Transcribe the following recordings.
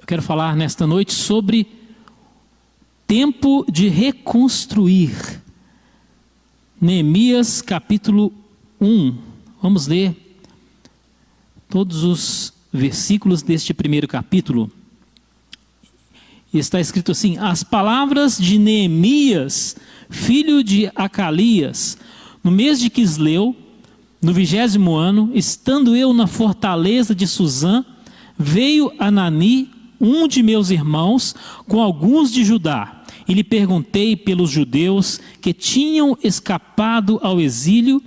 quero falar nesta noite sobre tempo de reconstruir. Neemias capítulo 1. Vamos ler todos os versículos deste primeiro capítulo. Está escrito assim: as palavras de Neemias, filho de Acalias, no mês de Quisleu, no 20º ano, estando eu na fortaleza de Suzã, veio Anani, um de meus irmãos, com alguns de Judá, e lhe perguntei pelos judeus que tinham escapado ao exílio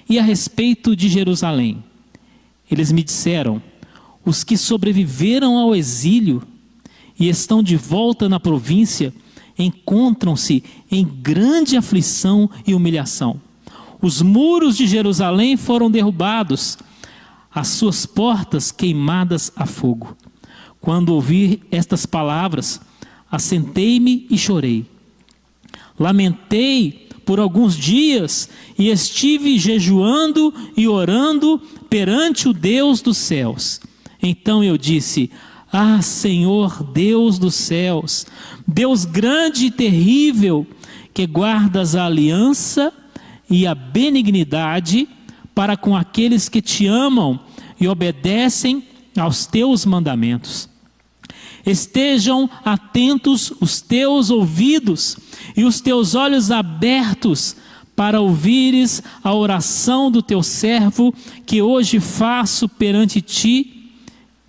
e a respeito de Jerusalém. Eles me disseram: os que sobreviveram ao exílio e estão de volta na província encontram-se em grande aflição e humilhação. Os muros de Jerusalém foram derrubados, as suas portas queimadas a fogo. Quando ouvi estas palavras, assentei-me e chorei. Lamentei por alguns dias e estive jejuando e orando perante o Deus dos céus. Então eu disse: ah, Senhor, Deus dos céus, Deus grande e terrível, que guardas a aliança e a benignidade para com aqueles que te amam e obedecem aos teus mandamentos. Estejam atentos os teus ouvidos e os teus olhos abertos para ouvires a oração do teu servo que hoje faço perante ti,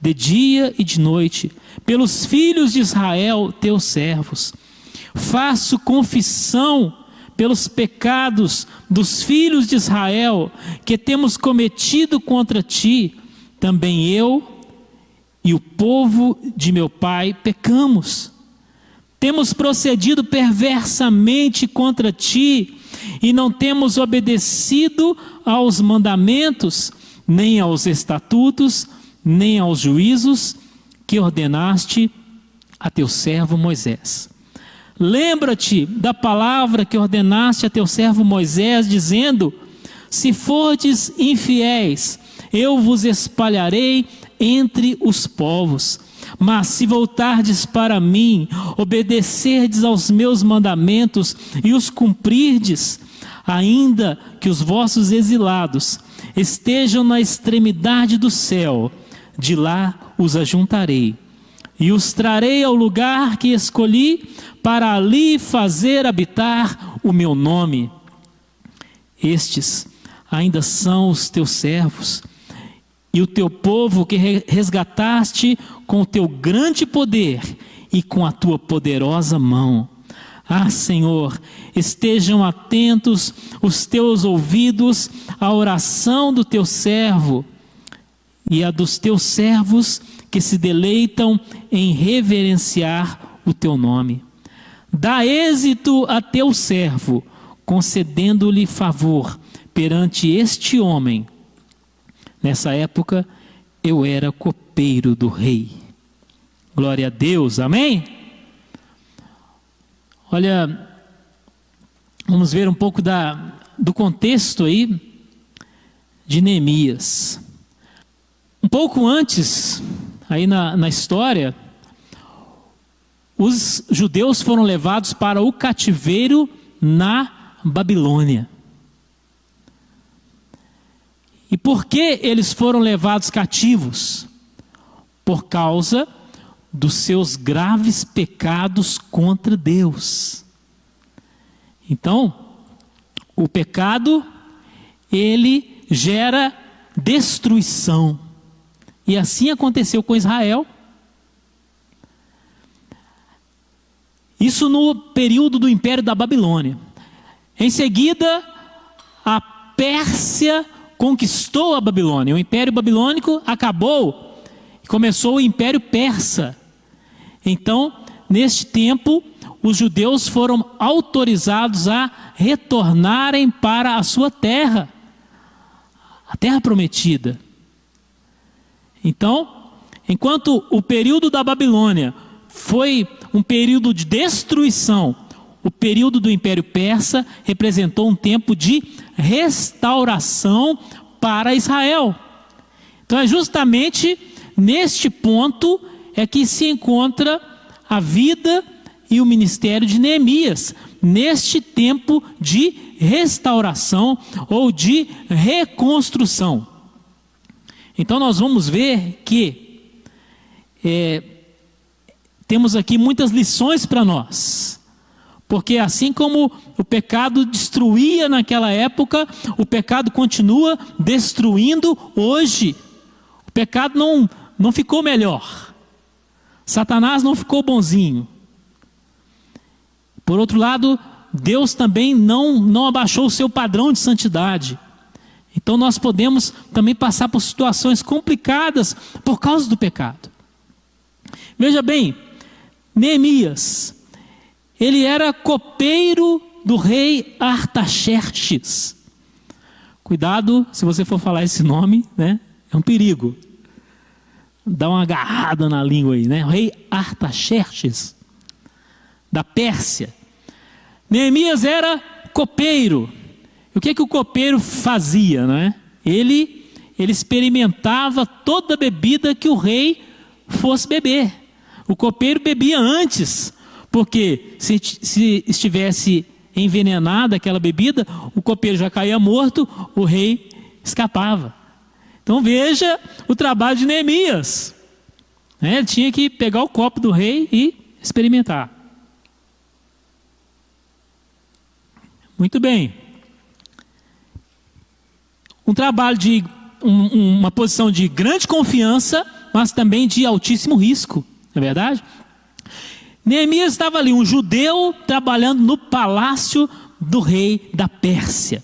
de dia e de noite, pelos filhos de Israel, teus servos. Faço confissão pelos pecados dos filhos de Israel que temos cometido contra ti. Também eu e o povo de meu pai pecamos. Temos procedido perversamente contra ti e não temos obedecido aos mandamentos, nem aos estatutos, nem aos juízos que ordenaste a teu servo Moisés. Lembra-te da palavra que ordenaste a teu servo Moisés, dizendo: se fordes infiéis, eu vos espalharei entre os povos. Mas se voltardes para mim, obedecerdes aos meus mandamentos e os cumprirdes, ainda que os vossos exilados estejam na extremidade do céu, de lá os ajuntarei e os trarei ao lugar que escolhi para ali fazer habitar o meu nome. Estes ainda são os teus servos e o teu povo que resgataste com o teu grande poder e com a tua poderosa mão. Ah, Senhor, estejam atentos os teus ouvidos à oração do teu servo e a dos teus servos que se deleitam em reverenciar o teu nome. Dá êxito a teu servo, concedendo-lhe favor perante este homem. Nessa época, eu era copeiro do rei. Glória a Deus, amém? Olha, vamos ver um pouco do contexto aí de Neemias. Um pouco antes, aí na história, os judeus foram levados para o cativeiro na Babilônia. E por que eles foram levados cativos? Por causa dos seus graves pecados contra Deus. Então, o pecado, ele gera destruição. E assim aconteceu com Israel. Isso no período do Império da Babilônia. Em seguida, a Pérsia conquistou a Babilônia. O Império Babilônico acabou e começou o Império Persa. Então, neste tempo, os judeus foram autorizados a retornarem para a sua terra, a terra prometida. Então, enquanto o período da Babilônia foi um período de destruição, o período do Império Persa representou um tempo de restauração para Israel. Então é justamente neste ponto é que se encontra a vida e o ministério de Neemias, neste tempo de restauração ou de reconstrução. Então nós vamos ver que temos aqui muitas lições para nós. Porque assim como o pecado destruía naquela época, o pecado continua destruindo hoje. O pecado não ficou melhor. Satanás não ficou bonzinho. Por outro lado, Deus também não abaixou o seu padrão de santidade. Então nós podemos também passar por situações complicadas por causa do pecado. Veja bem, Neemias, ele era copeiro do rei Artaxerxes. Cuidado se você for falar esse nome, né? É um perigo. Dá uma agarrada na língua aí, né? O rei Artaxerxes, da Pérsia. Neemias era copeiro. E o que o copeiro fazia, né? Ele experimentava toda a bebida que o rei fosse beber. O copeiro bebia antes, porque se estivesse envenenada aquela bebida, o copeiro já caía morto, o rei escapava. Então veja o trabalho de Neemias. Ele tinha que pegar o copo do rei e experimentar. Muito bem. Um trabalho de uma posição de grande confiança, mas também de altíssimo risco, não é verdade? Neemias estava ali, um judeu trabalhando no palácio do rei da Pérsia.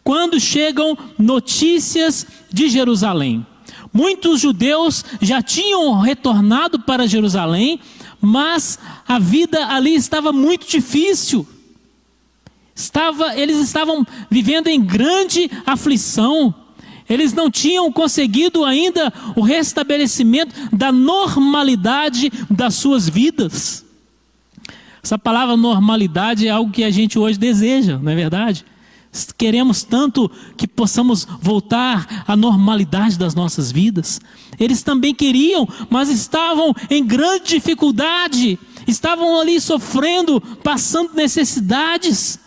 Quando chegam notícias de Jerusalém, muitos judeus já tinham retornado para Jerusalém, mas a vida ali estava muito difícil. Eles estavam vivendo em grande aflição. Eles não tinham conseguido ainda o restabelecimento da normalidade das suas vidas. Essa palavra normalidade é algo que a gente hoje deseja, não é verdade? Queremos tanto que possamos voltar à normalidade das nossas vidas. Eles também queriam, mas estavam em grande dificuldade. Estavam ali sofrendo, passando necessidades.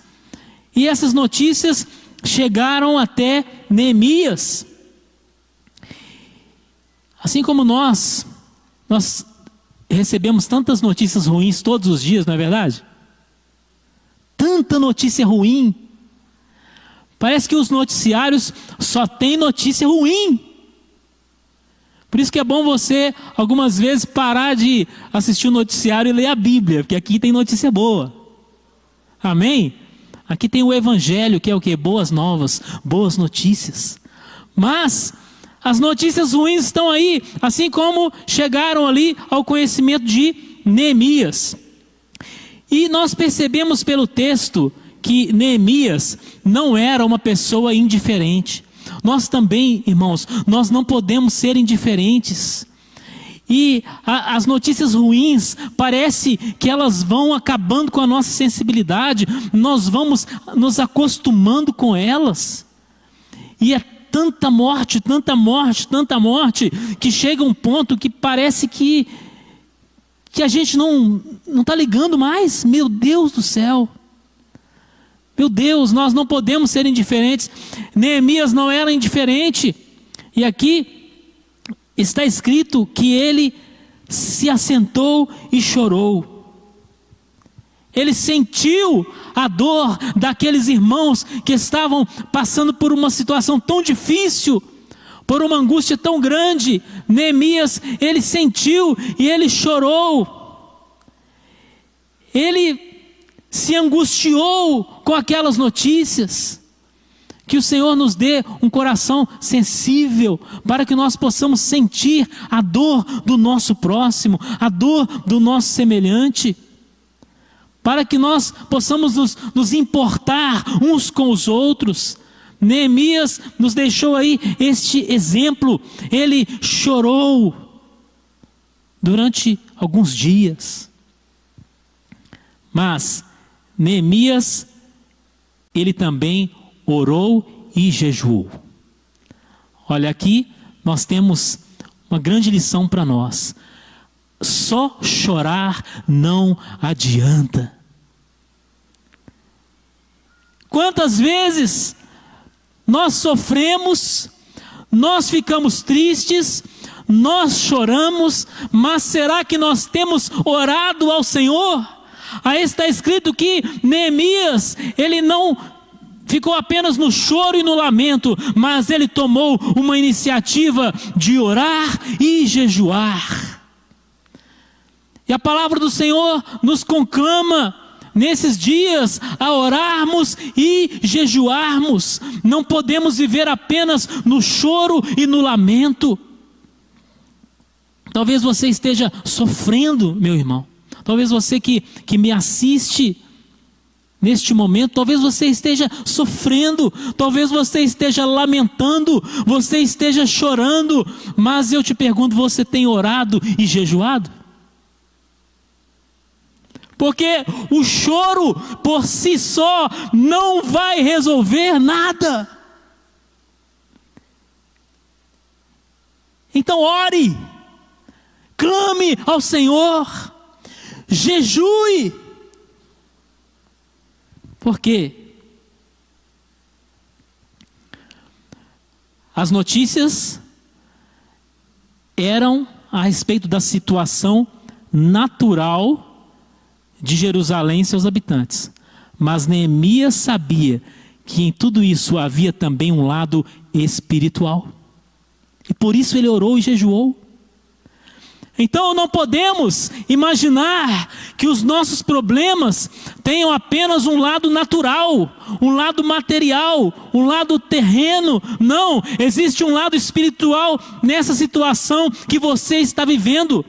E essas notícias chegaram até Neemias. Assim como nós recebemos tantas notícias ruins todos os dias, não é verdade? Tanta notícia ruim. Parece que os noticiários só têm notícia ruim. Por isso que é bom você, algumas vezes, parar de assistir o noticiário e ler a Bíblia, porque aqui tem notícia boa. Amém? Aqui tem o Evangelho, que é o quê? Boas novas, boas notícias. Mas as notícias ruins estão aí, assim como chegaram ali ao conhecimento de Neemias. E nós percebemos pelo texto que Neemias não era uma pessoa indiferente. Nós também, irmãos, nós não podemos ser indiferentes. E as notícias ruins, parece que elas vão acabando com a nossa sensibilidade, nós vamos nos acostumando com elas. E é tanta morte, tanta morte, tanta morte, que chega um ponto que parece que a gente não está ligando mais. Meu Deus do céu. Meu Deus, nós não podemos ser indiferentes. Neemias não era indiferente. E aqui está escrito que ele se assentou e chorou. Ele sentiu a dor daqueles irmãos que estavam passando por uma situação tão difícil, por uma angústia tão grande. Neemias, ele sentiu e ele chorou. Ele se angustiou com aquelas notícias. Que o Senhor nos dê um coração sensível, para que nós possamos sentir a dor do nosso próximo, a dor do nosso semelhante, para que nós possamos nos importar uns com os outros. Neemias nos deixou aí este exemplo. Ele chorou durante alguns dias, mas Neemias, ele também orou e jejuou. Olha, aqui nós temos uma grande lição para nós. só chorar não adianta. Quantas vezes nós sofremos, nós ficamos tristes, nós choramos, mas será que nós temos orado ao Senhor? Aí está escrito que Neemias, ele não ficou apenas no choro e no lamento, mas ele tomou uma iniciativa de orar e jejuar. E a palavra do Senhor nos conclama nesses dias a orarmos e jejuarmos. Não podemos viver apenas no choro e no lamento. Talvez você esteja sofrendo, meu irmão. Talvez você que me assiste neste momento, talvez você esteja sofrendo, talvez você esteja lamentando, você esteja chorando, mas eu te pergunto, você tem orado e jejuado? Porque o choro por si só não vai resolver nada. Então ore, clame ao Senhor, jejue. Por quê? As notícias eram a respeito da situação natural de Jerusalém e seus habitantes. Mas Neemias sabia que em tudo isso havia também um lado espiritual. E por isso ele orou e jejuou. Então não podemos imaginar que os nossos problemas tenham apenas um lado natural, um lado material, um lado terreno. Não, existe um lado espiritual nessa situação que você está vivendo.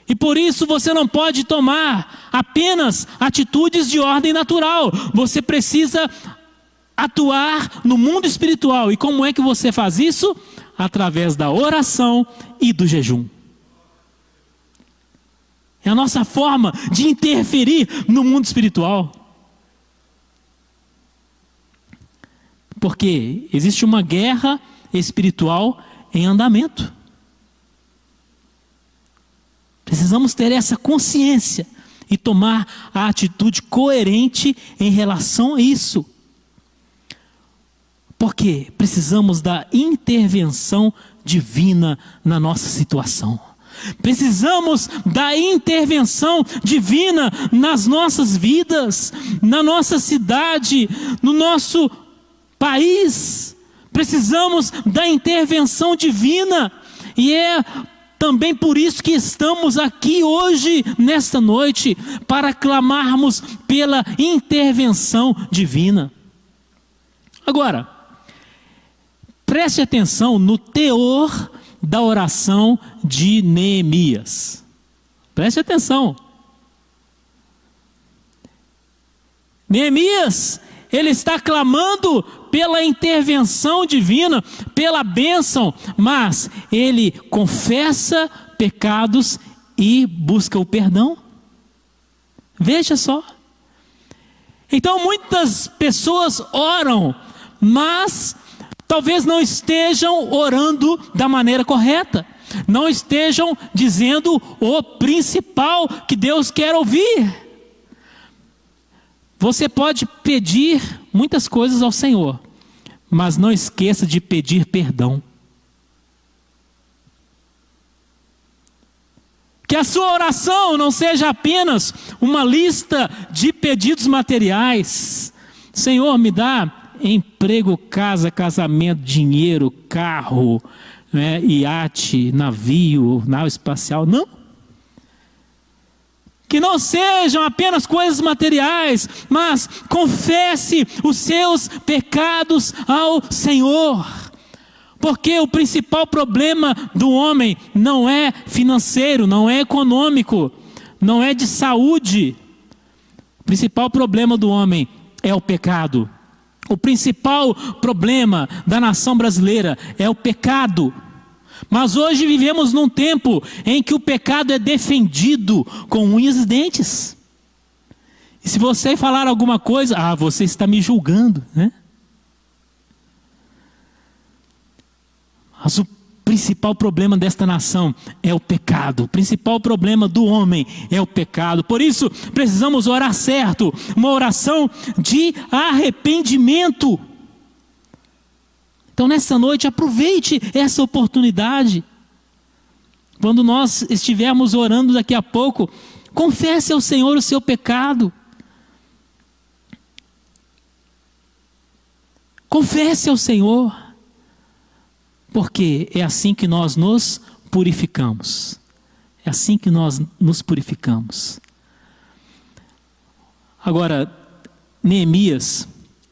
E por isso você não pode tomar apenas atitudes de ordem natural. Você precisa atuar no mundo espiritual. E como é que você faz isso? Através da oração e do jejum. É a nossa forma de interferir no mundo espiritual. Porque existe uma guerra espiritual em andamento. Precisamos ter essa consciência e tomar a atitude coerente em relação a isso. Porque precisamos da intervenção divina na nossa situação. Precisamos da intervenção divina nas nossas vidas, na nossa cidade, no nosso país. Precisamos da intervenção divina. E é também por isso que estamos aqui hoje, nesta noite, para clamarmos pela intervenção divina. Agora, preste atenção no teor da oração de Neemias. Preste atenção. Neemias, ele está clamando pela intervenção divina, pela bênção, mas ele confessa pecados e busca o perdão. Veja só. Então muitas pessoas oram, mas talvez não estejam orando da maneira correta. Não estejam dizendo o principal que Deus quer ouvir. Você pode pedir muitas coisas ao Senhor, mas não esqueça de pedir perdão. Que a sua oração não seja apenas uma lista de pedidos materiais. Senhor, me dá emprego, casa, casamento, dinheiro, carro, iate, navio, nave espacial. Não. Que não sejam apenas coisas materiais, mas confesse os seus pecados ao Senhor. Porque o principal problema do homem não é financeiro, não é econômico, não é de saúde. O principal problema do homem é o pecado. O principal problema da nação brasileira é o pecado. Mas hoje vivemos num tempo em que o pecado é defendido com unhas e dentes. E se você falar alguma coisa, você está me julgando, né? Mas o principal problema desta nação é o pecado. O principal problema do homem é o pecado. Por isso, precisamos orar certo. Uma oração de arrependimento. Então, nessa noite, aproveite essa oportunidade. Quando nós estivermos orando daqui a pouco, confesse ao Senhor o seu pecado. Confesse ao Senhor. Porque é assim que nós nos purificamos. É assim que nós nos purificamos. Agora, Neemias,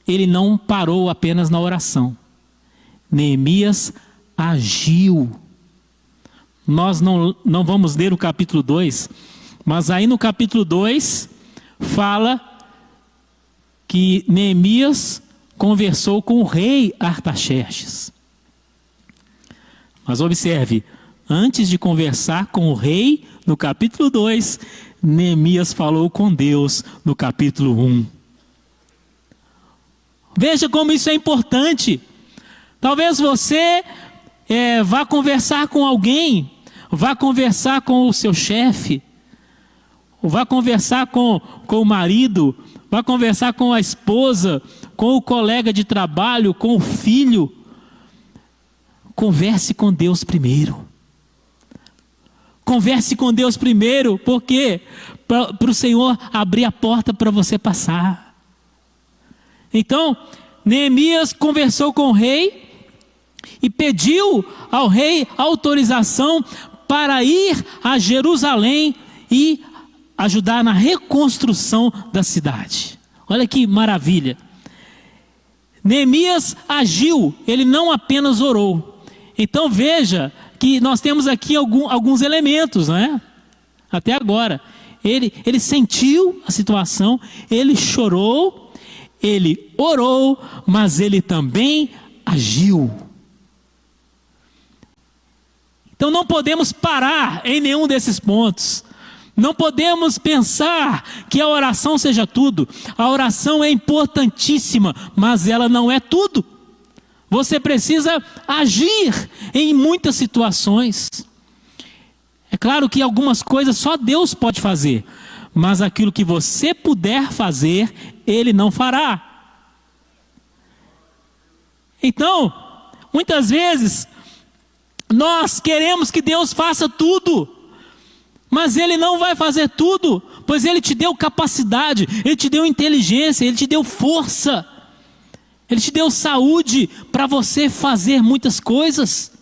ele não parou apenas na oração. Neemias agiu. Nós não vamos ler o capítulo 2, mas aí no capítulo 2 fala que Neemias conversou com o rei Artaxerxes. Mas observe, antes de conversar com o rei, no capítulo 2, Neemias falou com Deus no capítulo 1. Veja como isso é importante. Talvez você vá conversar com alguém, vá conversar com o seu chefe, ou vá conversar com o marido, vá conversar com a esposa, com o colega de trabalho, com o filho. Converse com Deus primeiro. Converse com Deus primeiro, porque para o Senhor abrir a porta para você passar. Então, Neemias conversou com o rei e pediu ao rei autorização para ir a Jerusalém e ajudar na reconstrução da cidade. Olha que maravilha. Neemias agiu, ele não apenas orou. Então veja que nós temos aqui alguns elementos, né? Até agora. Ele sentiu a situação, ele chorou, ele orou, mas ele também agiu. Então não podemos parar em nenhum desses pontos. Não podemos pensar que a oração seja tudo. A oração é importantíssima, mas ela não é tudo. Você precisa agir em muitas situações. É claro que algumas coisas só Deus pode fazer, mas aquilo que você puder fazer, Ele não fará. Então, muitas vezes, nós queremos que Deus faça tudo, mas Ele não vai fazer tudo, pois Ele te deu capacidade, Ele te deu inteligência, Ele te deu força. Ele te deu saúde para você fazer muitas coisas.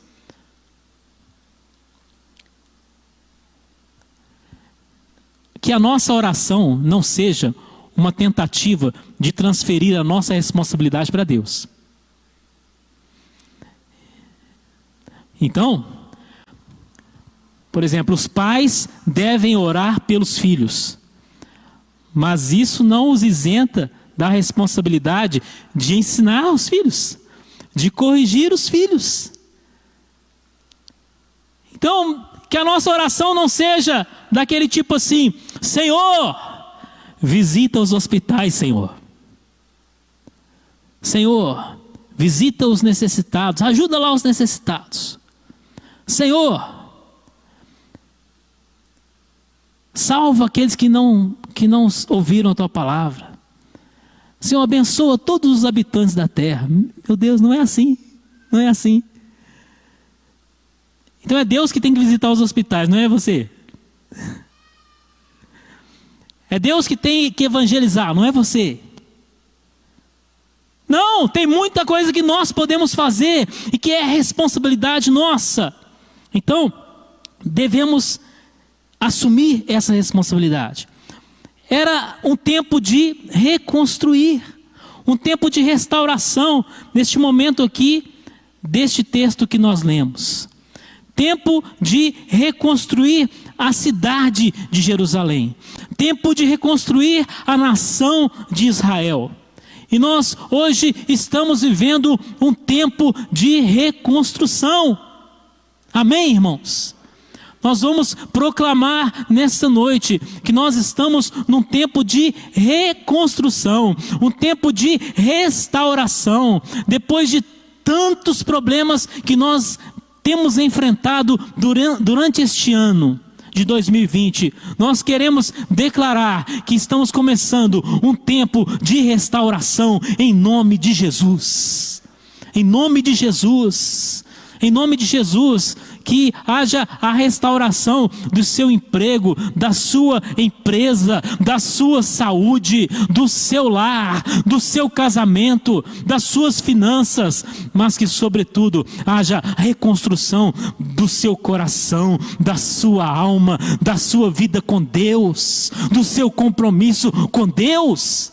Que a nossa oração não seja uma tentativa de transferir a nossa responsabilidade para Deus. Então, por exemplo, os pais devem orar pelos filhos, mas isso não os isenta da responsabilidade de ensinar os filhos, de corrigir os filhos. Então, que a nossa oração não seja daquele tipo assim: Senhor, visita os hospitais, Senhor. Senhor, visita os necessitados, ajuda lá os necessitados. Senhor, salva aqueles que não ouviram a Tua palavra. Senhor, abençoa todos os habitantes da terra. Meu Deus, não é assim. Não é assim. Então é Deus que tem que visitar os hospitais, não é você. É Deus que tem que evangelizar, não é você. Não, tem muita coisa que nós podemos fazer e que é responsabilidade nossa. Então, devemos assumir essa responsabilidade. Era um tempo de reconstruir, um tempo de restauração, neste momento aqui, deste texto que nós lemos. Tempo de reconstruir a cidade de Jerusalém. Tempo de reconstruir a nação de Israel. E nós hoje estamos vivendo um tempo de reconstrução. Amém, irmãos? Nós vamos proclamar nessa noite que nós estamos num tempo de reconstrução, um tempo de restauração. Depois de tantos problemas que nós temos enfrentado durante este ano de 2020, nós queremos declarar que estamos começando um tempo de restauração em nome de Jesus. Em nome de Jesus. Em nome de Jesus, que haja a restauração do seu emprego, da sua empresa, da sua saúde, do seu lar, do seu casamento, das suas finanças, mas que sobretudo haja a reconstrução do seu coração, da sua alma, da sua vida com Deus, do seu compromisso com Deus.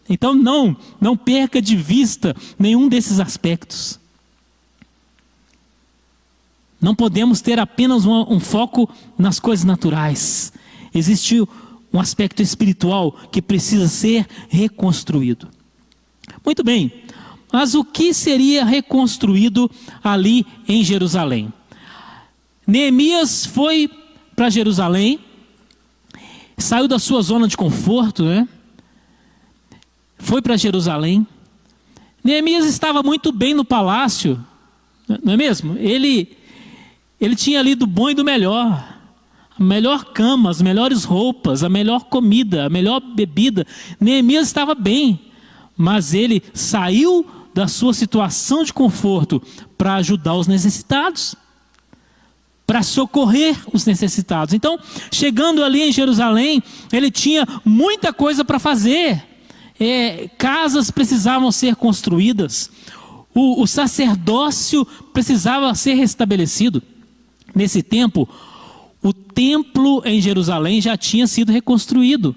Então não perca de vista nenhum desses aspectos. Não podemos ter apenas um foco nas coisas naturais. Existe um aspecto espiritual que precisa ser reconstruído. Muito bem, mas o que seria reconstruído ali em Jerusalém? Neemias foi para Jerusalém, saiu da sua zona de conforto, né? Foi para Jerusalém. Neemias estava muito bem no palácio, não é mesmo? Ele tinha ali do bom e do melhor. A melhor cama, as melhores roupas, a melhor comida, a melhor bebida. Neemias estava bem, mas ele saiu da sua situação de conforto para ajudar os necessitados, para socorrer os necessitados. Então, chegando ali em Jerusalém, ele tinha muita coisa para fazer. Casas precisavam ser construídas, o sacerdócio precisava ser restabelecido. Nesse tempo, o templo em Jerusalém já tinha sido reconstruído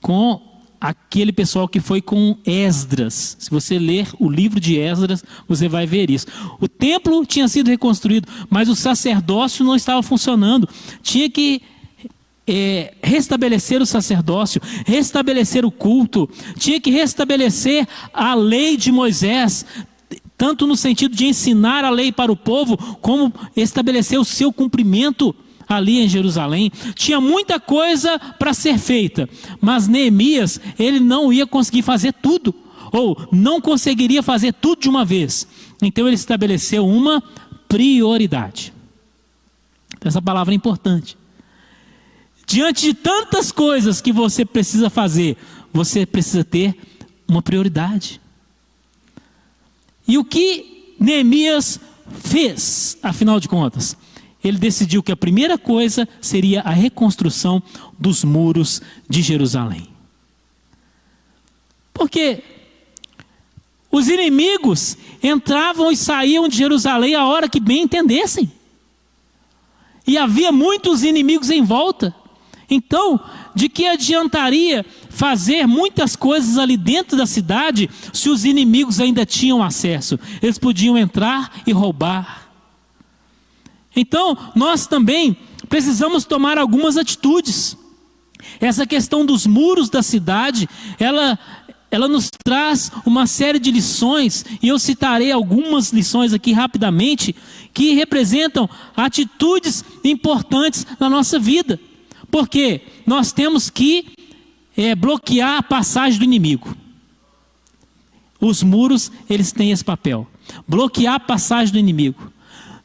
com aquele pessoal que foi com Esdras. Se você ler o livro de Esdras, você vai ver isso. O templo tinha sido reconstruído, mas o sacerdócio não estava funcionando. Tinha que restabelecer o sacerdócio, restabelecer o culto, tinha que restabelecer a lei de Moisés, tanto no sentido de ensinar a lei para o povo, como estabelecer o seu cumprimento ali em Jerusalém. Tinha muita coisa para ser feita, mas Neemias, ele não ia conseguir fazer tudo, ou não conseguiria fazer tudo de uma vez. Então ele estabeleceu uma prioridade. Essa palavra é importante. Diante de tantas coisas que você precisa fazer, você precisa ter uma prioridade. E o que Neemias fez, afinal de contas? Ele decidiu que a primeira coisa seria a reconstrução dos muros de Jerusalém. Porque os inimigos entravam e saíam de Jerusalém a hora que bem entendessem. E havia muitos inimigos em volta. Então, de que adiantaria fazer muitas coisas ali dentro da cidade se os inimigos ainda tinham acesso? Eles podiam entrar e roubar. Então, nós também precisamos tomar algumas atitudes. Essa questão dos muros da cidade, ela nos traz uma série de lições, e eu citarei algumas lições aqui rapidamente, que representam atitudes importantes na nossa vida. Porque nós temos que bloquear a passagem do inimigo. Os muros, eles têm esse papel. Bloquear a passagem do inimigo.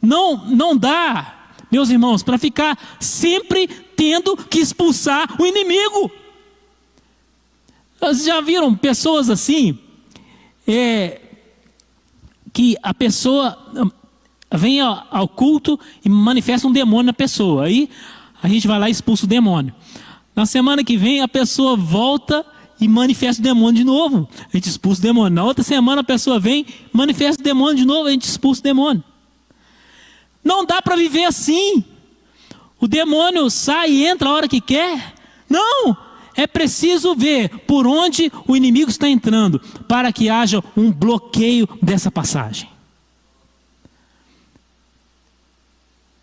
Não dá, meus irmãos, para ficar sempre tendo que expulsar o inimigo. Vocês já viram pessoas assim? Que a pessoa vem ao culto e manifesta um demônio na pessoa. Aí a gente vai lá e expulsa o demônio. Na semana que vem a pessoa volta e manifesta o demônio de novo. A gente expulsa o demônio. Na outra semana a pessoa vem, manifesta o demônio de novo, a gente expulsa o demônio. Não dá para viver assim. O demônio sai e entra a hora que quer. Não! É preciso ver por onde o inimigo está entrando, para que haja um bloqueio dessa passagem.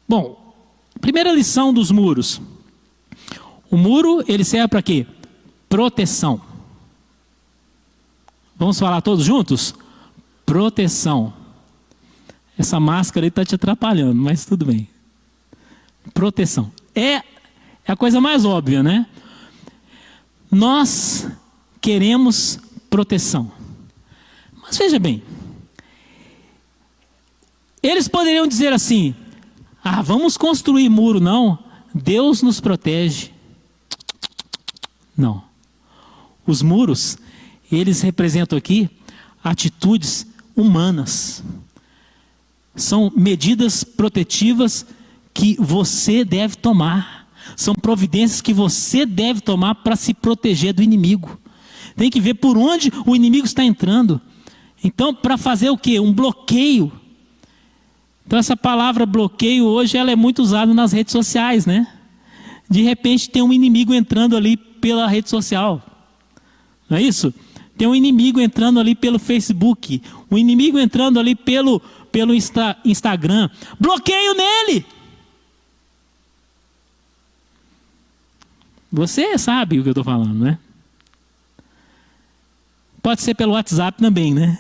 Bom, primeira lição dos muros. O muro, ele serve para quê? Proteção. Vamos falar todos juntos? Proteção. Essa máscara aí está te atrapalhando, mas tudo bem. Proteção. É a coisa mais óbvia, né? Nós queremos proteção. Mas veja bem, Eles poderiam dizer assim: ah, vamos construir muro, não. Deus nos protege. Não. Os muros, eles representam aqui atitudes humanas. São medidas protetivas que você deve tomar. São providências que você deve tomar para se proteger do inimigo. Tem que ver por onde o inimigo está entrando. Então, para fazer o quê? Um bloqueio. Então, essa palavra bloqueio hoje ela é muito usada nas redes sociais, né? De repente tem um inimigo entrando ali pela rede social. Não é isso? Tem um inimigo entrando ali pelo Facebook. Um inimigo entrando ali pelo Instagram. Bloqueio nele! Você sabe o que eu estou falando, né? Pode ser pelo WhatsApp também, né?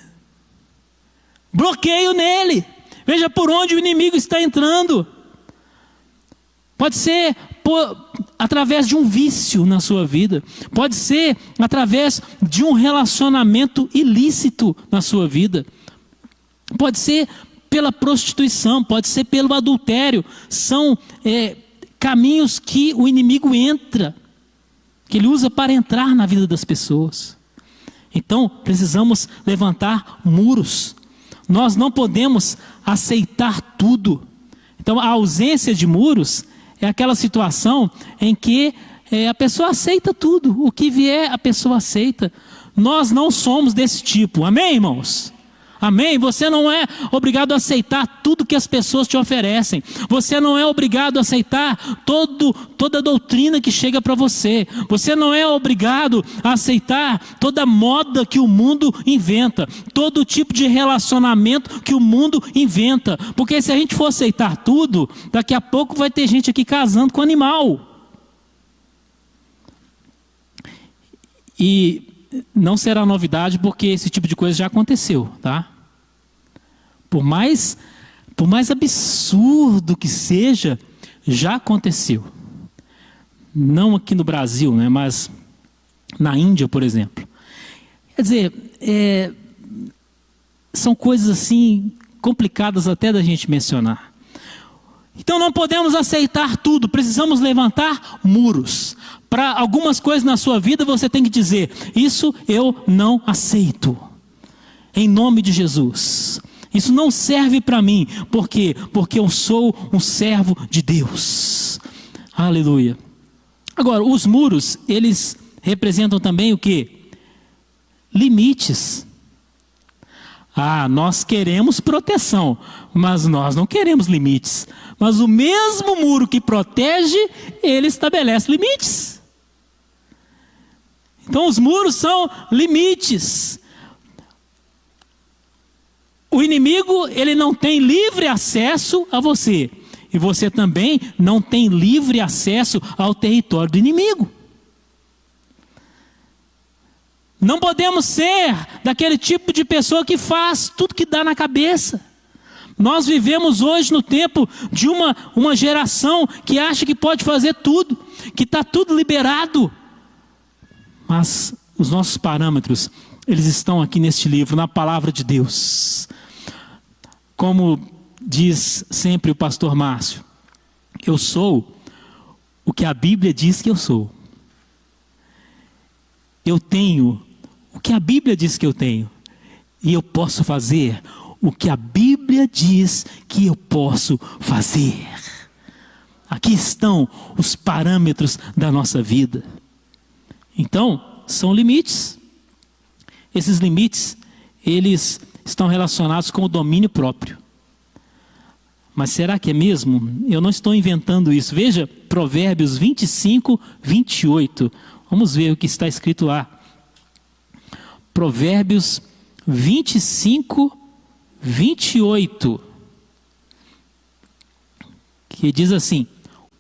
Bloqueio nele! Veja por onde o inimigo está entrando. Pode ser através de um vício na sua vida. Pode ser através de um relacionamento ilícito na sua vida. Pode ser pela prostituição, pode ser pelo adultério. São caminhos que o inimigo entra, que ele usa para entrar na vida das pessoas. Então, precisamos levantar muros. Nós não podemos aceitar tudo. Então, a ausência de muros é aquela situação em que a pessoa aceita tudo. O que vier, a pessoa aceita. Nós não somos desse tipo. Amém, irmãos? Amém? Você não é obrigado a aceitar tudo que as pessoas te oferecem. Você não é obrigado a aceitar toda doutrina que chega para você. Você não é obrigado a aceitar toda moda que o mundo inventa. Todo tipo de relacionamento que o mundo inventa. Porque se a gente for aceitar tudo, daqui a pouco vai ter gente aqui casando com animal. E não será novidade porque esse tipo de coisa já aconteceu, tá? Por mais absurdo que seja, já aconteceu. Não aqui no Brasil, né, mas na Índia, por exemplo. Quer dizer, são coisas assim complicadas até da gente mencionar. Então não podemos aceitar tudo, precisamos levantar muros. Para algumas coisas na sua vida você tem que dizer: isso eu não aceito. Em nome de Jesus. Isso não serve para mim. Por quê? Porque eu sou um servo de Deus. Aleluia. Agora, os muros, eles representam também o quê? Limites. Ah, nós queremos proteção, mas nós não queremos limites. Mas o mesmo muro que protege, ele estabelece limites. Então os muros são limites. O inimigo, ele não tem livre acesso a você. E você também não tem livre acesso ao território do inimigo. Não podemos ser daquele tipo de pessoa que faz tudo que dá na cabeça. Nós vivemos hoje no tempo de uma geração que acha que pode fazer tudo, que está tudo liberado. Mas os nossos parâmetros, eles estão aqui neste livro, na palavra de Deus. Como diz sempre o pastor Márcio, eu sou o que a Bíblia diz que eu sou. Eu tenho o que a Bíblia diz que eu tenho. E eu posso fazer o que a Bíblia diz que eu posso fazer. Aqui estão os parâmetros da nossa vida. Então, são limites. Esses limites, eles estão relacionados com o domínio próprio. Mas será que é mesmo? Eu não estou inventando isso. Veja Provérbios 25, 28. Vamos ver o que está escrito lá. Provérbios 25, 28. Que diz assim: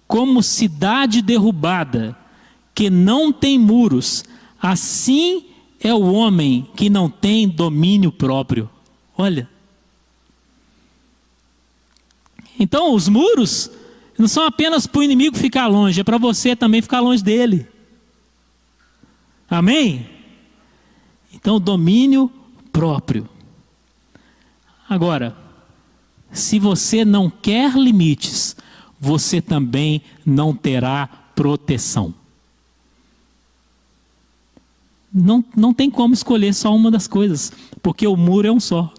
como cidade derrubada, que não tem muros, assim é o homem que não tem domínio próprio. Olha. Então os muros não são apenas para o inimigo ficar longe, é para você também ficar longe dele. Amém? Então domínio próprio. Agora, se você não quer limites, você também não terá proteção. Não tem como escolher só uma das coisas, porque o muro é um só.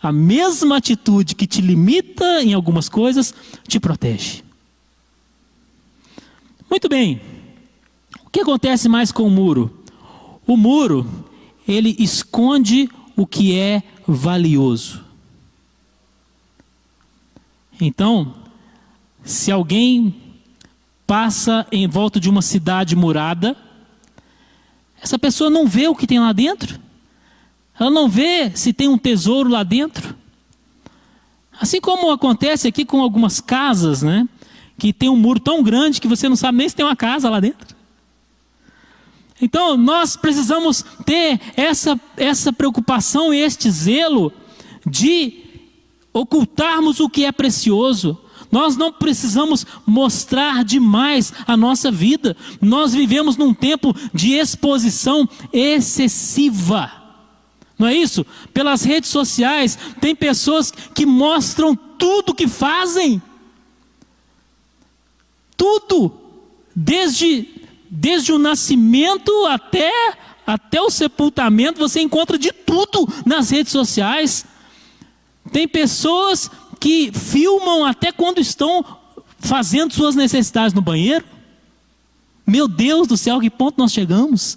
A mesma atitude que te limita em algumas coisas, te protege. Muito bem. O que acontece mais com o muro? O muro, ele esconde o que é valioso. Então, se alguém passa em volta de uma cidade murada, essa pessoa não vê o que tem lá dentro. Ela não vê se tem um tesouro lá dentro. Assim como acontece aqui com algumas casas, né? Que tem um muro tão grande que você não sabe nem se tem uma casa lá dentro. Então, nós precisamos ter essa preocupação e este zelo de ocultarmos o que é precioso. Nós não precisamos mostrar demais a nossa vida. Nós vivemos num tempo de exposição excessiva. Não é isso? Pelas redes sociais, tem pessoas que mostram tudo que fazem. Tudo. Desde o nascimento até o sepultamento, você encontra de tudo nas redes sociais. Tem pessoas que filmam até quando estão fazendo suas necessidades no banheiro. Meu Deus do céu, que ponto nós chegamos?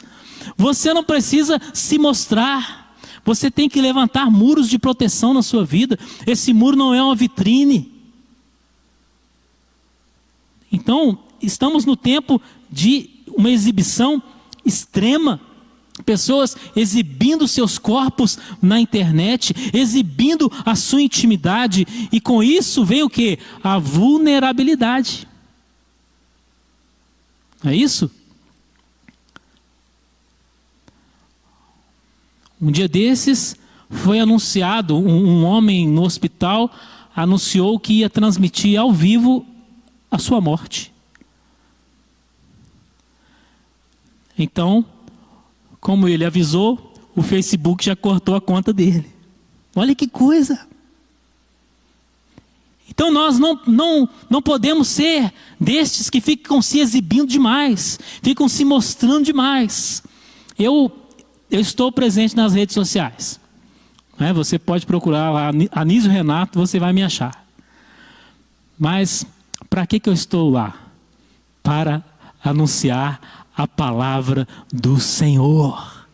Você não precisa se mostrar. Você tem que levantar muros de proteção na sua vida. Esse muro não é uma vitrine. Então, estamos no tempo de uma exibição extrema. Pessoas exibindo seus corpos na internet, exibindo a sua intimidade, e com isso vem o quê? A vulnerabilidade. É isso? Um dia desses foi anunciado, um homem no hospital anunciou que ia transmitir ao vivo a sua morte. Então, como ele avisou, o Facebook já cortou a conta dele. Olha que coisa! Então nós não podemos ser destes que ficam se exibindo demais, ficam se mostrando demais. Eu estou presente nas redes sociais. Você pode procurar lá, Anísio Renato, você vai me achar. Mas para que eu estou lá? Para anunciar a palavra do Senhor.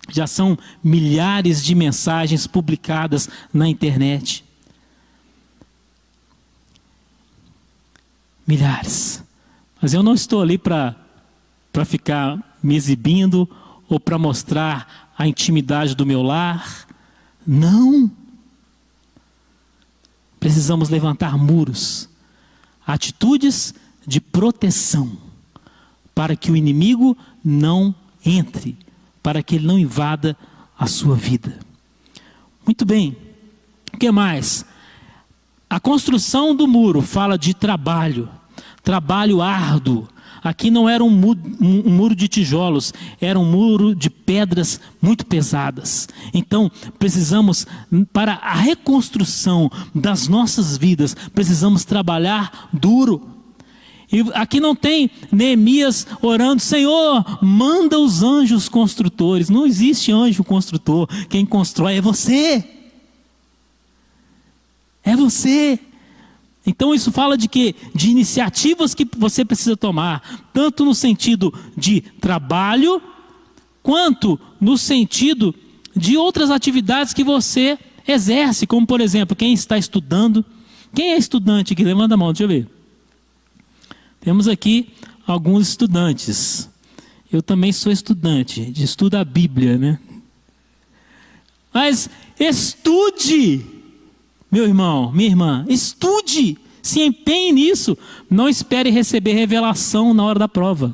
Já são milhares de mensagens publicadas na internet. Milhares. Mas eu não estou ali para ficar me exibindo ou para mostrar a intimidade do meu lar. Não. Precisamos levantar muros, atitudes de proteção, para que o inimigo não entre, para que ele não invada a sua vida. Muito bem. O que mais? A construção do muro fala de trabalho árduo. Aqui não era um muro de tijolos, era um muro de pedras muito pesadas. Então, precisamos, para a reconstrução das nossas vidas, precisamos trabalhar duro. E aqui não tem Neemias orando, Senhor, manda os anjos construtores. Não existe anjo construtor. Quem constrói é você. É você. Então isso fala de quê? De iniciativas que você precisa tomar, tanto no sentido de trabalho, quanto no sentido de outras atividades que você exerce, como por exemplo, quem está estudando. Quem é estudante aqui? Levanta a mão, deixa eu ver. Temos aqui alguns estudantes. Eu também sou estudante, estudo a Bíblia, né? Mas estude, meu irmão, minha irmã, estude, se empenhe nisso. Não espere receber revelação na hora da prova.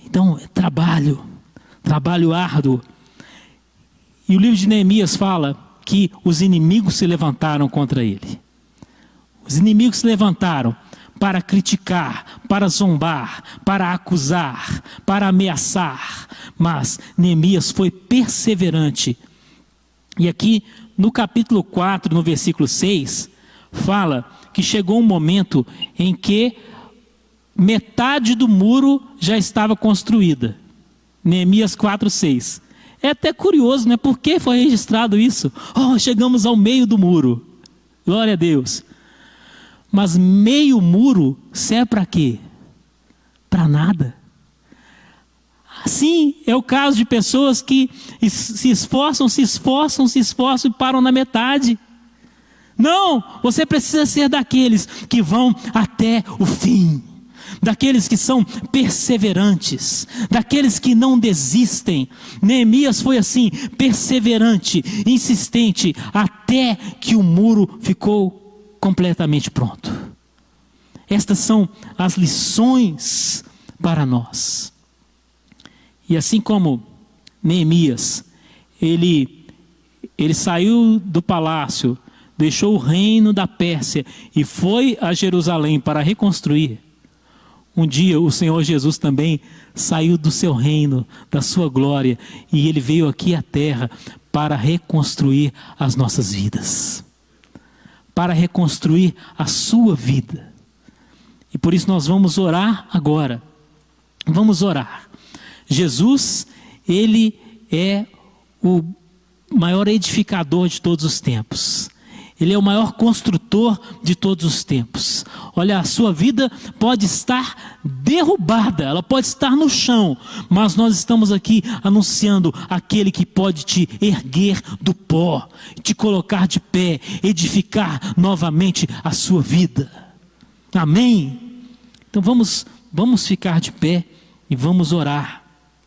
Então, trabalho árduo. E o livro de Neemias fala que os inimigos se levantaram contra ele. Os inimigos se levantaram para criticar, para zombar, para acusar, para ameaçar. Mas Neemias foi perseverante E aqui no capítulo 4, no versículo 6, fala que chegou um momento em que metade do muro já estava construída. Neemias 4:6. É até curioso, né? Por que foi registrado isso? Chegamos ao meio do muro. Glória a Deus. Mas meio muro serve para quê? Para nada. Assim é o caso de pessoas que se esforçam e param na metade. Não, você precisa ser daqueles que vão até o fim. Daqueles que são perseverantes, daqueles que não desistem. Neemias foi assim, perseverante, insistente, até que o muro ficou completamente pronto. Estas são as lições para nós. E assim como Neemias, ele saiu do palácio, deixou o reino da Pérsia e foi a Jerusalém para reconstruir. Um dia o Senhor Jesus também saiu do seu reino, da sua glória, e Ele veio aqui à terra para reconstruir as nossas vidas, para reconstruir a sua vida. E por isso nós vamos orar agora. Vamos orar. Jesus, Ele é o maior edificador de todos os tempos. Ele é o maior construtor de todos os tempos. Olha, a sua vida pode estar derrubada, ela pode estar no chão, mas nós estamos aqui anunciando aquele que pode te erguer do pó, te colocar de pé, edificar novamente a sua vida. Amém? Então vamos ficar de pé e vamos orar.